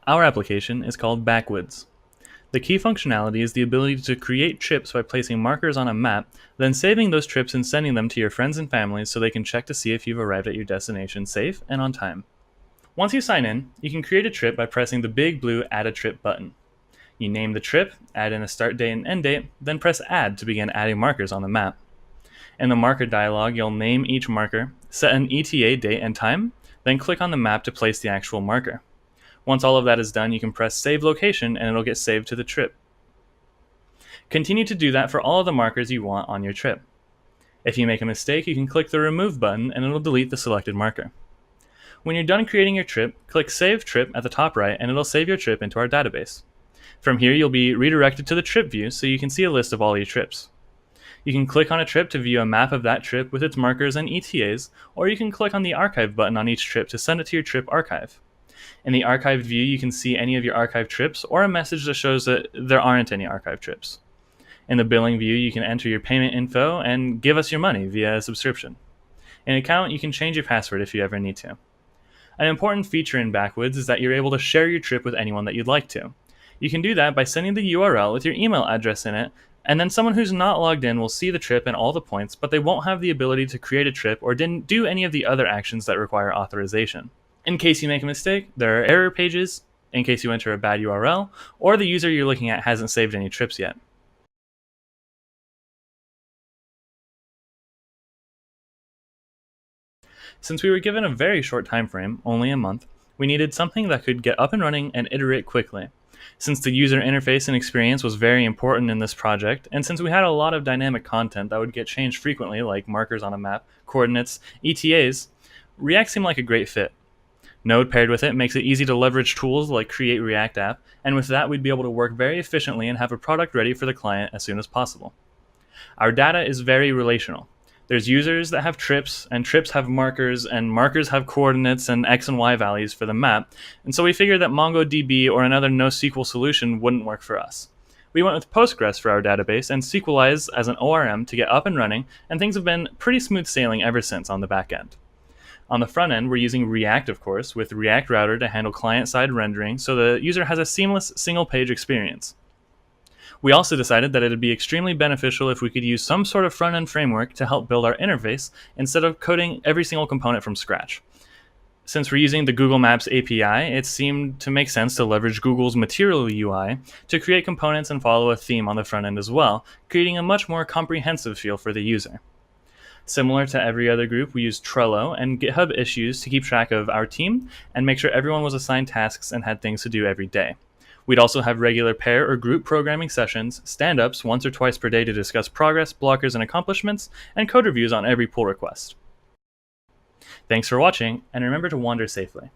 Our application is called Backwoods. The key functionality is the ability to create trips by placing markers on a map, then saving those trips and sending them to your friends and families so they can check to see if you've arrived at your destination safe and on time. Once you sign in, you can create a trip by pressing the big blue Add a Trip button. You name the trip, add in a start date and end date, then press Add to begin adding markers on the map. In the marker dialog, you'll name each marker, set an ETA date and time, then click on the map to place the actual marker. Once all of that is done, you can press Save Location and it'll get saved to the trip. Continue to do that for all of the markers you want on your trip. If you make a mistake, you can click the Remove button and it'll delete the selected marker. When you're done creating your trip, click Save Trip at the top right and it'll save your trip into our database. From here, you'll be redirected to the trip view so you can see a list of all your trips. You can click on a trip to view a map of that trip with its markers and ETAs, or you can click on the Archive button on each trip to send it to your trip archive. In the archived view, you can see any of your archived trips or a message that shows that there aren't any archived trips. In the billing view, you can enter your payment info and give us your money via a subscription. In Account, you can change your password if you ever need to. An important feature in Backwoods is that you're able to share your trip with anyone that you'd like to. You can do that by sending the URL with your email address in it, and then someone who's not logged in will see the trip and all the points, but they won't have the ability to create a trip or didn't do any of the other actions that require authorization. In case you make a mistake, there are error pages, in case you enter a bad URL, or the user you're looking at hasn't saved any trips yet. Since we were given a very short time frame, only a month, we needed something that could get up and running and iterate quickly. Since the user interface and experience was very important in this project, and since we had a lot of dynamic content that would get changed frequently, like markers on a map, coordinates, ETAs, React seemed like a great fit. Node paired with it makes it easy to leverage tools like Create React App, and with that we'd be able to work very efficiently and have a product ready for the client as soon as possible. Our data is very relational. There's users that have trips, and trips have markers, and markers have coordinates and X and Y values for the map, and so we figured that MongoDB or another NoSQL solution wouldn't work for us. We went with Postgres for our database and SQLize as an ORM to get up and running, and things have been pretty smooth sailing ever since on the back end. On the front end, we're using React, of course, with React Router to handle client-side rendering so the user has a seamless single-page experience. We also decided that it would be extremely beneficial if we could use some sort of front-end framework to help build our interface instead of coding every single component from scratch. Since we're using the Google Maps API, it seemed to make sense to leverage Google's Material UI to create components and follow a theme on the front end as well, creating a much more comprehensive feel for the user. Similar to every other group, we used Trello and GitHub issues to keep track of our team and make sure everyone was assigned tasks and had things to do every day. We'd also have regular pair or group programming sessions, stand-ups once or twice per day to discuss progress, blockers, and accomplishments, and code reviews on every pull request. Thanks for watching, and remember to wander safely.